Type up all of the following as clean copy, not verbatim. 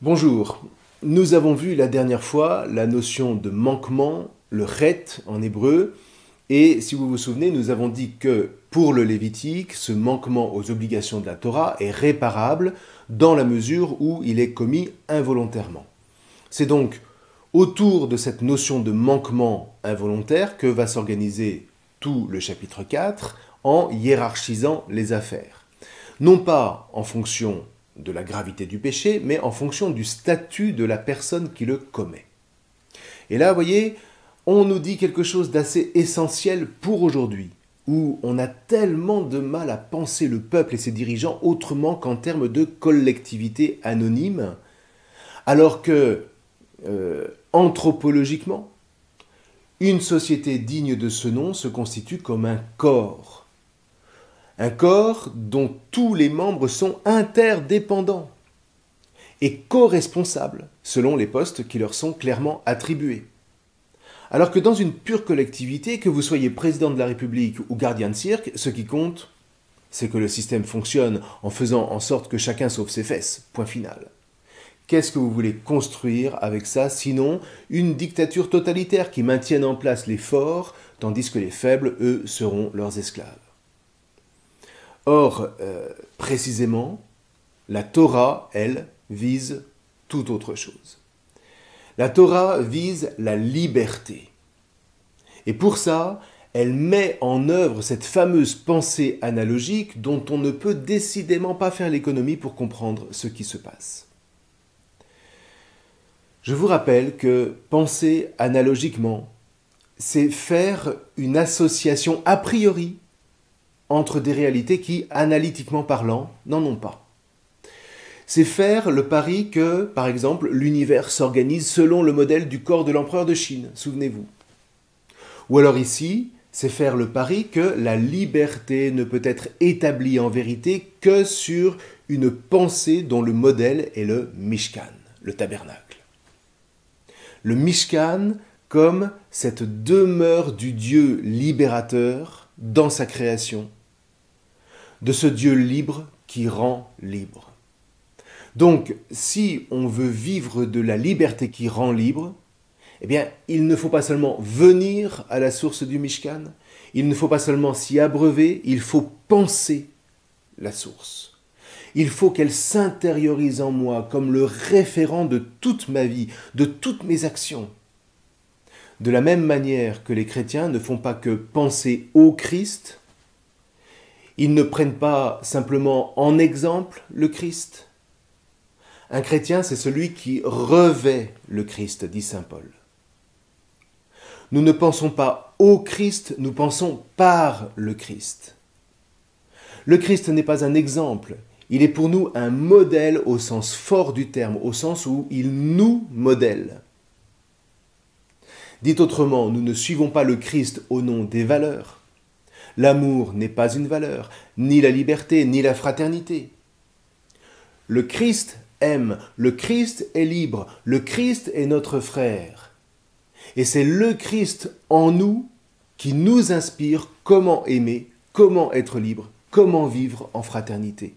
Bonjour, nous avons vu la dernière fois la notion de manquement, le chet en hébreu, et si vous vous souvenez, nous avons dit que pour le Lévitique, ce manquement aux obligations de la Torah est réparable dans la mesure où il est commis involontairement. C'est donc autour de cette notion de manquement involontaire que va s'organiser tout le chapitre 4 en hiérarchisant les affaires. Non pas en fonction de la gravité du péché, mais en fonction du statut de la personne qui le commet. Et là, vous voyez, on nous dit quelque chose d'assez essentiel pour aujourd'hui, où on a tellement de mal à penser le peuple et ses dirigeants autrement qu'en termes de collectivité anonyme, alors que, anthropologiquement, une société digne de ce nom se constitue comme un corps. Un corps dont tous les membres sont interdépendants et co-responsables selon les postes qui leur sont clairement attribués. Alors que dans une pure collectivité, que vous soyez président de la République ou gardien de cirque, ce qui compte, c'est que le système fonctionne en faisant en sorte que chacun sauve ses fesses. Point final. Qu'est-ce que vous voulez construire avec ça, sinon une dictature totalitaire qui maintienne en place les forts, tandis que les faibles, eux, seront leurs esclaves. Or, précisément, la Torah, elle, vise tout autre chose. La Torah vise la liberté. Et pour ça, elle met en œuvre cette fameuse pensée analogique dont on ne peut décidément pas faire l'économie pour comprendre ce qui se passe. Je vous rappelle que penser analogiquement, c'est faire une association a priori entre des réalités qui, analytiquement parlant, n'en ont pas. C'est faire le pari que, par exemple, l'univers s'organise selon le modèle du corps de l'empereur de Chine, souvenez-vous. Ou alors ici, c'est faire le pari que la liberté ne peut être établie en vérité que sur une pensée dont le modèle est le Mishkan, le tabernacle. Le Mishkan comme cette demeure du Dieu libérateur dans sa création, de ce Dieu libre qui rend libre. Donc, si on veut vivre de la liberté qui rend libre, eh bien, il ne faut pas seulement venir à la source du Mishkan, il ne faut pas seulement s'y abreuver, il faut penser la source. Il faut qu'elle s'intériorise en moi comme le référent de toute ma vie, de toutes mes actions. De la même manière que les chrétiens ne font pas que penser au Christ, ils ne prennent pas simplement en exemple le Christ. Un chrétien, c'est celui qui revêt le Christ, dit saint Paul. Nous ne pensons pas au Christ, nous pensons par le Christ. Le Christ n'est pas un exemple, il est pour nous un modèle au sens fort du terme, au sens où il nous modèle. Dit autrement, nous ne suivons pas le Christ au nom des valeurs. L'amour n'est pas une valeur, ni la liberté, ni la fraternité. Le Christ aime, le Christ est libre, le Christ est notre frère. Et c'est le Christ en nous qui nous inspire comment aimer, comment être libre, comment vivre en fraternité.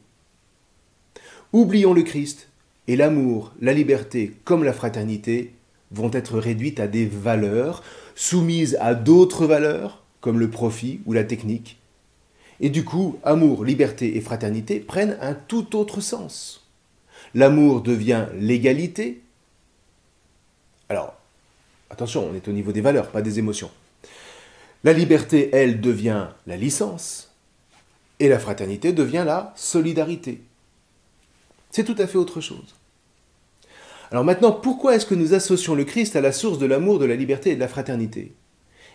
Oublions le Christ, et l'amour, la liberté comme la fraternité vont être réduites à des valeurs, soumises à d'autres valeurs, comme le profit ou la technique. Et du coup, amour, liberté et fraternité prennent un tout autre sens. L'amour devient l'égalité. Alors, attention, on est au niveau des valeurs, pas des émotions. La liberté, elle, devient la licence. Et la fraternité devient la solidarité. C'est tout à fait autre chose. Alors maintenant, pourquoi est-ce que nous associons le Christ à la source de l'amour, de la liberté et de la fraternité ?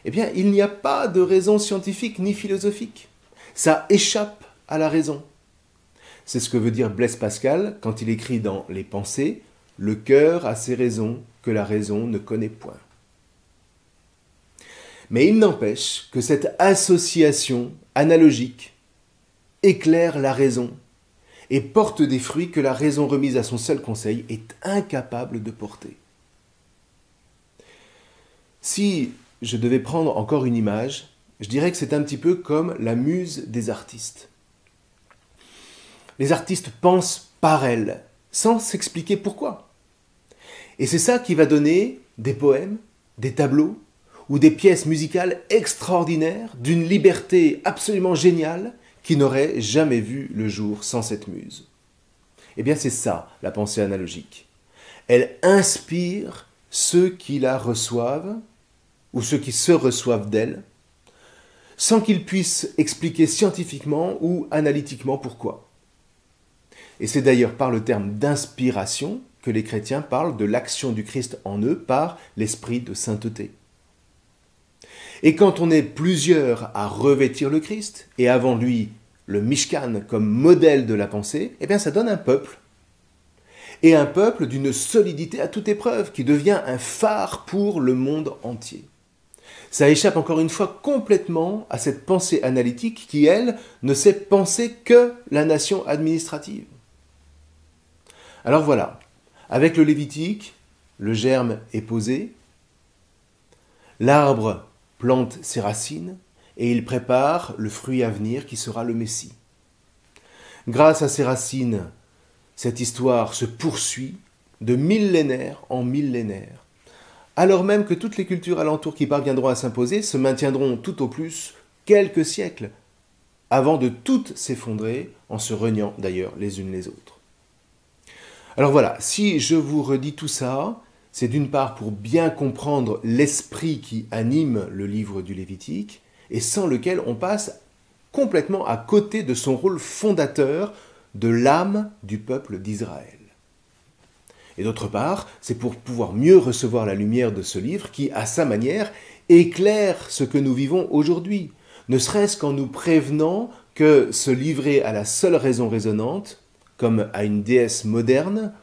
Eh bien, il n'y a pas de raison scientifique ni philosophique. Ça échappe à la raison. C'est ce que veut dire Blaise Pascal quand il écrit dans Les Pensées « Le cœur a ses raisons que la raison ne connaît point ». Mais il n'empêche que cette association analogique éclaire la raison et porte des fruits que la raison remise à son seul conseil est incapable de porter. Si je devais prendre encore une image, je dirais que c'est un petit peu comme la muse des artistes. Les artistes pensent par elles, sans s'expliquer pourquoi. Et c'est ça qui va donner des poèmes, des tableaux ou des pièces musicales extraordinaires d'une liberté absolument géniale qui n'aurait jamais vu le jour sans cette muse. Eh bien c'est ça la pensée analogique. Elle inspire ceux qui la reçoivent ou ceux qui se reçoivent d'elle sans qu'ils puissent expliquer scientifiquement ou analytiquement pourquoi. Et c'est d'ailleurs par le terme d'inspiration que les chrétiens parlent de l'action du Christ en eux par l'esprit de sainteté. Et quand on est plusieurs à revêtir le Christ, et avant lui le Mishkan comme modèle de la pensée, eh bien ça donne un peuple. Et un peuple d'une solidité à toute épreuve, qui devient un phare pour le monde entier. Ça échappe encore une fois complètement à cette pensée analytique qui, elle, ne sait penser que la nation administrative. Alors voilà, avec le Lévitique, le germe est posé, l'arbre plante ses racines et il prépare le fruit à venir qui sera le Messie. Grâce à ces racines, cette histoire se poursuit de millénaire en millénaire, alors même que toutes les cultures alentours qui parviendront à s'imposer se maintiendront tout au plus quelques siècles, avant de toutes s'effondrer, en se reniant d'ailleurs les unes les autres. Alors voilà, si je vous redis tout ça, c'est d'une part pour bien comprendre l'esprit qui anime le livre du Lévitique, et sans lequel on passe complètement à côté de son rôle fondateur de l'âme du peuple d'Israël. Et d'autre part, c'est pour pouvoir mieux recevoir la lumière de ce livre qui, à sa manière, éclaire ce que nous vivons aujourd'hui, ne serait-ce qu'en nous prévenant que se livrer à la seule raison raisonnante, comme à une déesse moderne,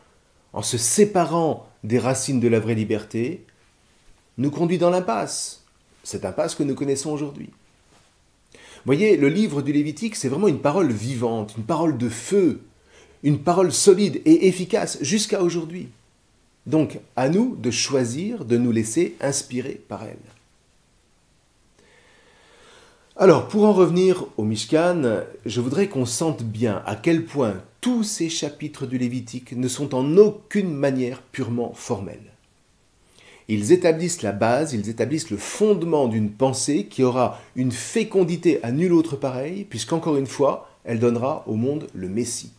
en se séparant des racines de la vraie liberté, nous conduit dans l'impasse, cette impasse que nous connaissons aujourd'hui. Vous voyez, le livre du Lévitique, c'est vraiment une parole vivante, une parole de feu, une parole solide et efficace jusqu'à aujourd'hui. Donc, à nous de choisir de nous laisser inspirer par elle. Alors, pour en revenir au Mishkan, je voudrais qu'on sente bien à quel point tous ces chapitres du Lévitique ne sont en aucune manière purement formels. Ils établissent la base, ils établissent le fondement d'une pensée qui aura une fécondité à nulle autre pareille, puisqu'encore une fois, elle donnera au monde le Messie.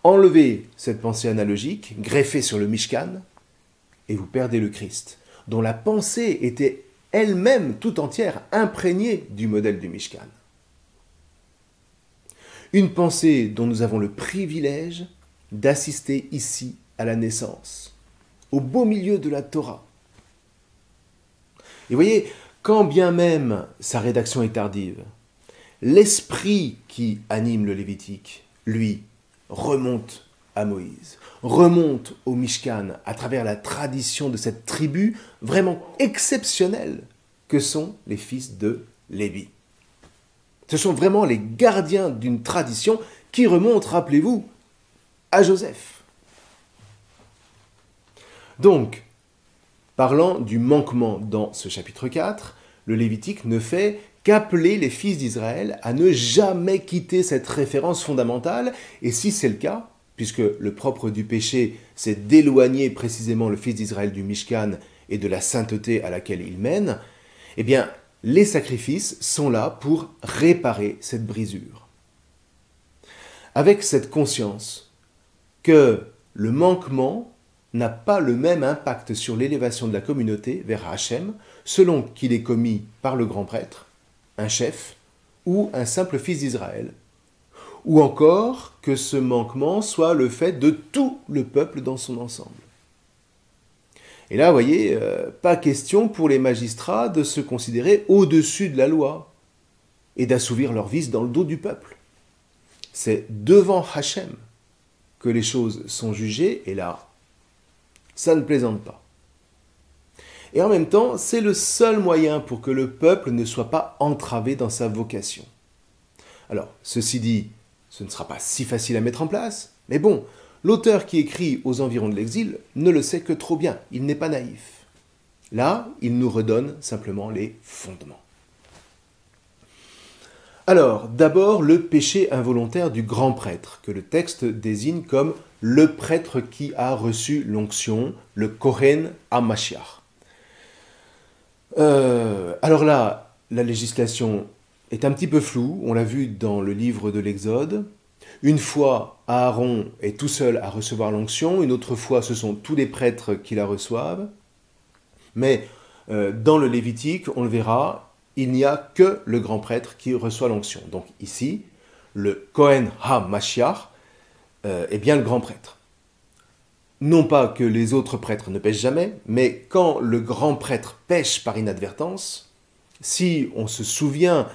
Enlevez cette pensée analogique, greffée sur le Mishkan, et vous perdez le Christ, dont la pensée était elle-même tout entière imprégnée du modèle du Mishkan. Une pensée dont nous avons le privilège d'assister ici à la naissance, au beau milieu de la Torah. Et voyez, quand bien même sa rédaction est tardive, l'esprit qui anime le Lévitique, lui, remonte à Moïse, remonte au Mishkan à travers la tradition de cette tribu vraiment exceptionnelle que sont les fils de Lévi. Ce sont vraiment les gardiens d'une tradition qui remonte, rappelez-vous, à Joseph. Donc, parlant du manquement dans ce chapitre 4, le Lévitique ne fait qu'appeler les fils d'Israël à ne jamais quitter cette référence fondamentale, et si c'est le cas, puisque le propre du péché, c'est d'éloigner précisément le fils d'Israël du Mishkan et de la sainteté à laquelle il mène, eh bien, les sacrifices sont là pour réparer cette brisure. Avec cette conscience que le manquement n'a pas le même impact sur l'élévation de la communauté vers Hachem, selon qu'il est commis par le grand prêtre, un chef ou un simple fils d'Israël, ou encore que ce manquement soit le fait de tout le peuple dans son ensemble. Et là, vous voyez, pas question pour les magistrats de se considérer au-dessus de la loi et d'assouvir leurs vices dans le dos du peuple. C'est devant Hachem que les choses sont jugées, et là, ça ne plaisante pas. Et en même temps, c'est le seul moyen pour que le peuple ne soit pas entravé dans sa vocation. Alors, ceci dit, ce ne sera pas si facile à mettre en place, mais bon, l'auteur qui écrit aux environs de l'exil ne le sait que trop bien, il n'est pas naïf. Là, il nous redonne simplement les fondements. Alors, d'abord, le péché involontaire du grand prêtre, que le texte désigne comme le prêtre qui a reçu l'onction, le Kohen HaMashiach. Alors là, la législation est un petit peu floue, on l'a vu dans le livre de l'Exode. Une fois, Aaron est tout seul à recevoir l'onction, une autre fois, ce sont tous les prêtres qui la reçoivent. Mais dans le Lévitique, on le verra, il n'y a que le grand prêtre qui reçoit l'onction. Donc ici, le Kohen HaMashiach est bien le grand prêtre. Non pas que les autres prêtres ne pêchent jamais, mais quand le grand prêtre pêche par inadvertance, si on se souvient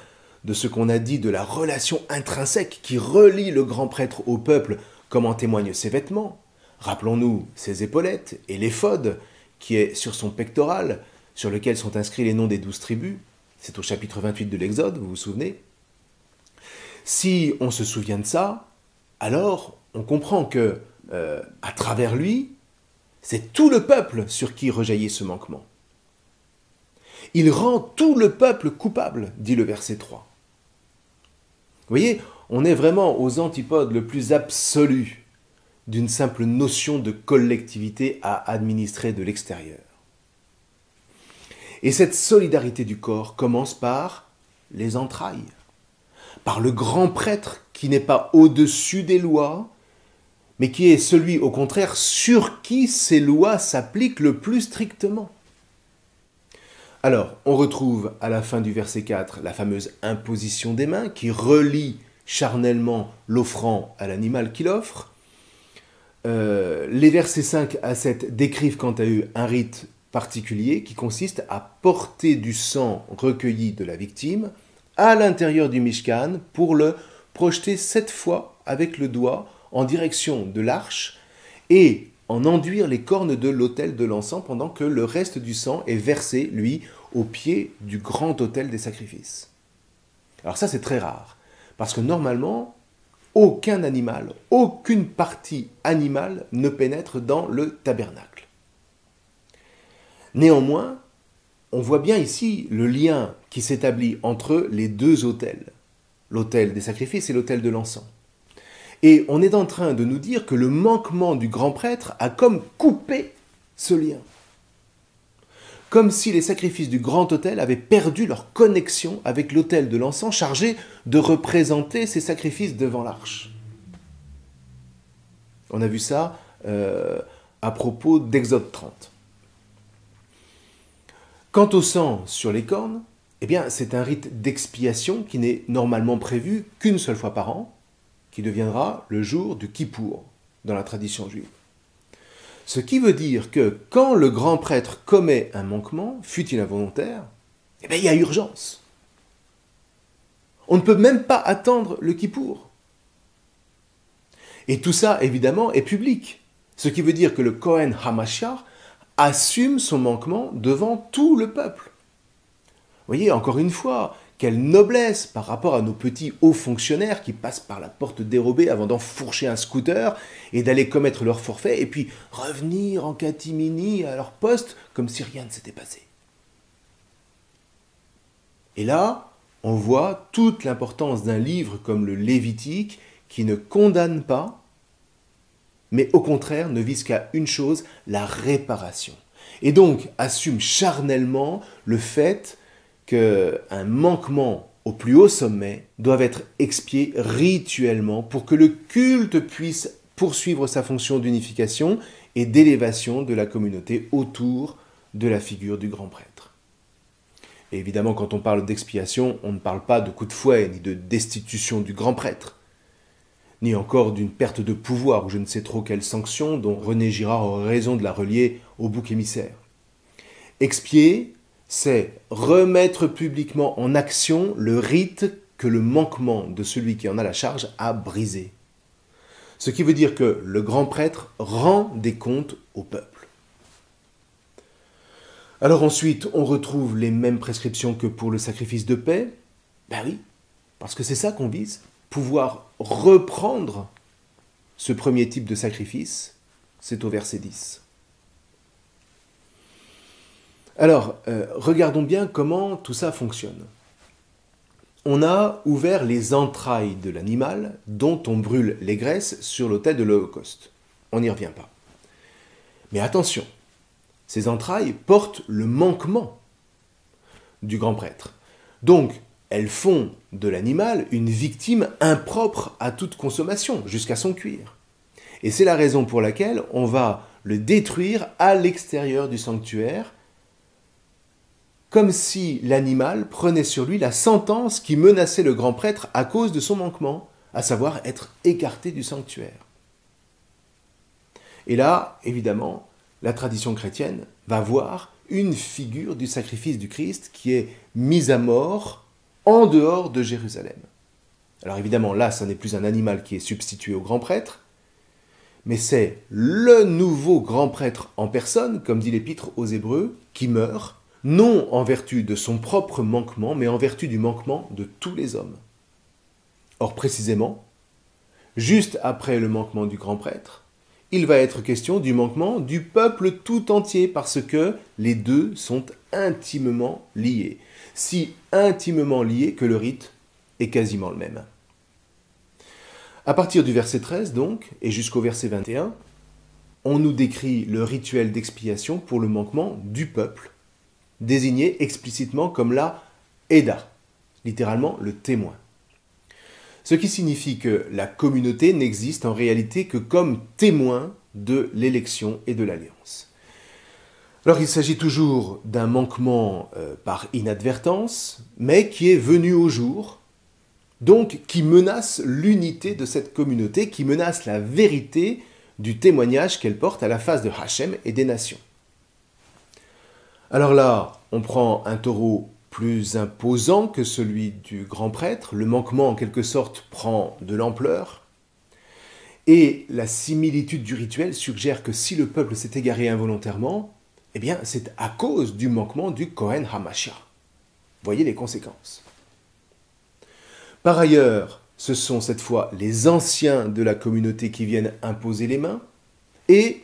de ce qu'on a dit de la relation intrinsèque qui relie le grand prêtre au peuple, comme en témoignent ses vêtements, rappelons-nous ses épaulettes et l'éphod qui est sur son pectoral, sur lequel sont inscrits les noms des 12 tribus, c'est au chapitre 28 de l'Exode, vous vous souvenez. Si on se souvient de ça, alors on comprend que, à travers lui, c'est tout le peuple sur qui rejaillit ce manquement. Il rend tout le peuple coupable, dit le verset 3. Vous voyez, on est vraiment aux antipodes le plus absolu d'une simple notion de collectivité à administrer de l'extérieur. Et cette solidarité du corps commence par les entrailles, par le grand prêtre qui n'est pas au-dessus des lois, mais qui est celui, au contraire, sur qui ces lois s'appliquent le plus strictement. Alors, on retrouve à la fin du verset 4 la fameuse imposition des mains qui relie charnellement l'offrant à l'animal qu'il offre. Les versets 5 à 7 décrivent quant à eux un rite particulier qui consiste à porter du sang recueilli de la victime à l'intérieur du Mishkan pour le projeter 7 fois avec le doigt en direction de l'arche et en enduire les cornes de l'autel de l'encens pendant que le reste du sang est versé, lui, au pied du grand autel des sacrifices. Alors ça, c'est très rare, parce que normalement, aucun animal, aucune partie animale ne pénètre dans le tabernacle. Néanmoins, on voit bien ici le lien qui s'établit entre les deux autels, l'autel des sacrifices et l'autel de l'encens. Et on est en train de nous dire que le manquement du grand prêtre a comme coupé ce lien. Comme si les sacrifices du grand autel avaient perdu leur connexion avec l'autel de l'encens chargé de représenter ces sacrifices devant l'arche. On a vu ça à propos d'Exode 30. Quant au sang sur les cornes, eh bien, c'est un rite d'expiation qui n'est normalement prévu qu'une seule fois par an, qui deviendra le jour du Kippour dans la tradition juive. Ce qui veut dire que quand le grand prêtre commet un manquement, fût-il involontaire, eh bien, il y a urgence. On ne peut même pas attendre le Kippour. Et tout ça, évidemment, est public. Ce qui veut dire que le Kohen HaMashiach assume son manquement devant tout le peuple. Vous voyez, encore une fois, quelle noblesse par rapport à nos petits hauts fonctionnaires qui passent par la porte dérobée avant d'enfourcher un scooter et d'aller commettre leur forfait et puis revenir en catimini à leur poste comme si rien ne s'était passé. Et là, on voit toute l'importance d'un livre comme le Lévitique qui ne condamne pas, mais au contraire ne vise qu'à une chose, la réparation. Et donc assume charnellement le fait qu'un manquement au plus haut sommet doit être expié rituellement pour que le culte puisse poursuivre sa fonction d'unification et d'élévation de la communauté autour de la figure du grand prêtre. Et évidemment, quand on parle d'expiation, on ne parle pas de coup de fouet ni de destitution du grand prêtre, ni encore d'une perte de pouvoir ou je ne sais trop quelle sanction dont René Girard aurait raison de la relier au bouc émissaire. Expier, c'est remettre publiquement en action le rite que le manquement de celui qui en a la charge a brisé. Ce qui veut dire que le grand prêtre rend des comptes au peuple. Alors ensuite, on retrouve les mêmes prescriptions que pour le sacrifice de paix. Ben oui, parce que c'est ça qu'on vise, pouvoir reprendre ce premier type de sacrifice, c'est au verset 10. Alors, regardons bien comment tout ça fonctionne. on a ouvert les entrailles de l'animal dont on brûle les graisses sur l'autel de l'Holocauste. On n'y revient pas. Mais attention, ces entrailles portent le manquement du grand prêtre. Donc, elles font de l'animal une victime impropre à toute consommation, jusqu'à son cuir. Et c'est la raison pour laquelle on va le détruire à l'extérieur du sanctuaire, comme si l'animal prenait sur lui la sentence qui menaçait le grand prêtre à cause de son manquement, à savoir être écarté du sanctuaire. Et là, évidemment, la tradition chrétienne va voir une figure du sacrifice du Christ qui est mise à mort en dehors de Jérusalem. Alors évidemment, là, ce n'est plus un animal qui est substitué au grand prêtre, mais c'est le nouveau grand prêtre en personne, comme dit l'Épître aux Hébreux, qui meurt, non en vertu de son propre manquement, mais en vertu du manquement de tous les hommes. Or précisément, juste après le manquement du grand prêtre, il va être question du manquement du peuple tout entier, parce que les deux sont intimement liés. Si intimement liés que le rite est quasiment le même. À partir du verset 13, donc, et jusqu'au verset 21, on nous décrit le rituel d'expiation pour le manquement du peuple, désigné explicitement comme la Eda, littéralement le témoin. Ce qui signifie que la communauté n'existe en réalité que comme témoin de l'élection et de l'alliance. Alors il s'agit toujours d'un manquement par inadvertance, mais qui est venu au jour, donc qui menace l'unité de cette communauté, qui menace la vérité du témoignage qu'elle porte à la face de Hachem et des nations. Alors là, on prend un taureau plus imposant que celui du grand prêtre, le manquement en quelque sorte prend de l'ampleur, et la similitude du rituel suggère que si le peuple s'est égaré involontairement, eh bien c'est à cause du manquement du Kohen HaMashiach. Voyez les conséquences. Par ailleurs, ce sont cette fois les anciens de la communauté qui viennent imposer les mains, et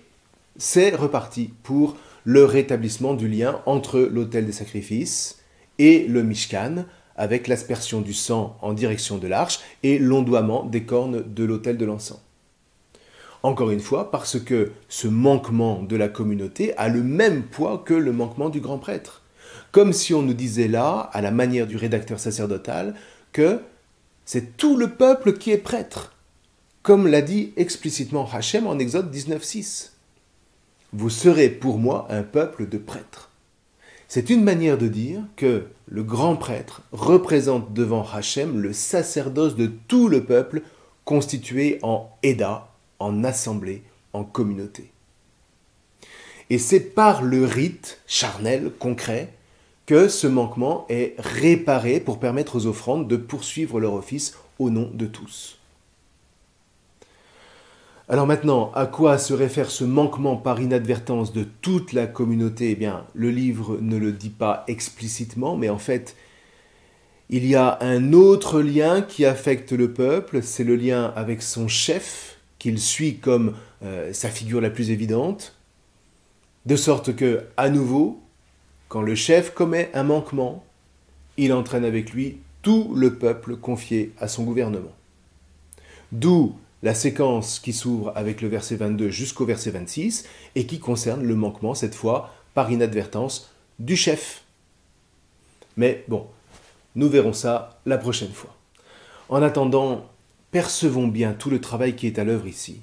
c'est reparti pour le rétablissement du lien entre l'autel des sacrifices et le Mishkan, avec l'aspersion du sang en direction de l'arche et l'ondoiement des cornes de l'autel de l'encens. Encore une fois, parce que ce manquement de la communauté a le même poids que le manquement du grand prêtre. Comme si on nous disait là, à la manière du rédacteur sacerdotal, que c'est tout le peuple qui est prêtre, comme l'a dit explicitement Hachem en Exode 19:6. Vous serez pour moi un peuple de prêtres. C'est une manière de dire que le grand prêtre représente devant Hachem le sacerdoce de tout le peuple constitué en Eda, en assemblée, en communauté. Et c'est par le rite charnel, concret, que ce manquement est réparé pour permettre aux offrandes de poursuivre leur office au nom de tous. Alors maintenant, à quoi se réfère ce manquement par inadvertance de toute la communauté ? Eh bien, le livre ne le dit pas explicitement, mais en fait, il y a un autre lien qui affecte le peuple, c'est le lien avec son chef, qu'il suit comme sa figure la plus évidente, de sorte que, à nouveau, quand le chef commet un manquement, il entraîne avec lui tout le peuple confié à son gouvernement. D'où la séquence qui s'ouvre avec le verset 22 jusqu'au verset 26 et qui concerne le manquement, cette fois, par inadvertance, du chef. Mais bon, nous verrons ça la prochaine fois. En attendant, percevons bien tout le travail qui est à l'œuvre ici.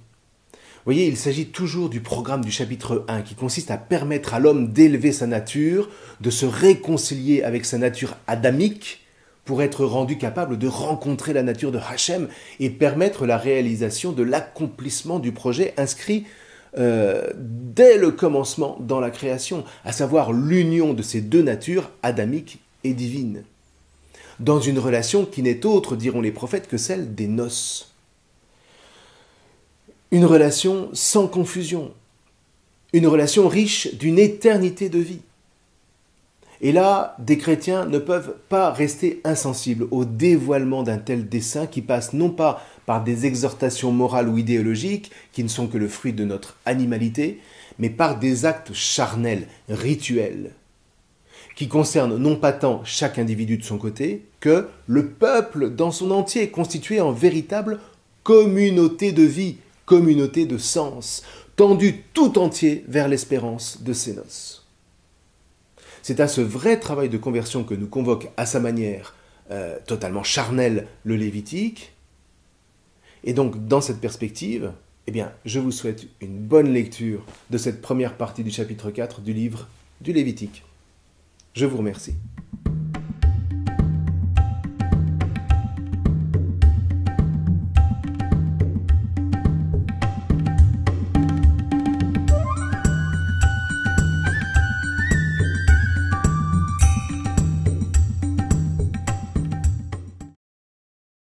Vous voyez, il s'agit toujours du programme du chapitre 1 qui consiste à permettre à l'homme d'élever sa nature, de se réconcilier avec sa nature adamique, pour être rendu capable de rencontrer la nature de Hachem et permettre la réalisation de l'accomplissement du projet inscrit dès le commencement dans la création, à savoir l'union de ces deux natures, adamique et divine, dans une relation qui n'est autre, diront les prophètes, que celle des noces. Une relation sans confusion, une relation riche d'une éternité de vie. Et là, des chrétiens ne peuvent pas rester insensibles au dévoilement d'un tel dessein qui passe non pas par des exhortations morales ou idéologiques, qui ne sont que le fruit de notre animalité, mais par des actes charnels, rituels, qui concerne non pas tant chaque individu de son côté, que le peuple dans son entier, constitué en véritable communauté de vie, communauté de sens, tendu tout entier vers l'espérance de ses noces. C'est à ce vrai travail de conversion que nous convoque à sa manière totalement charnelle le Lévitique. Et donc, dans cette perspective, eh bien, je vous souhaite une bonne lecture de cette première partie du chapitre 4 du livre du Lévitique. Je vous remercie.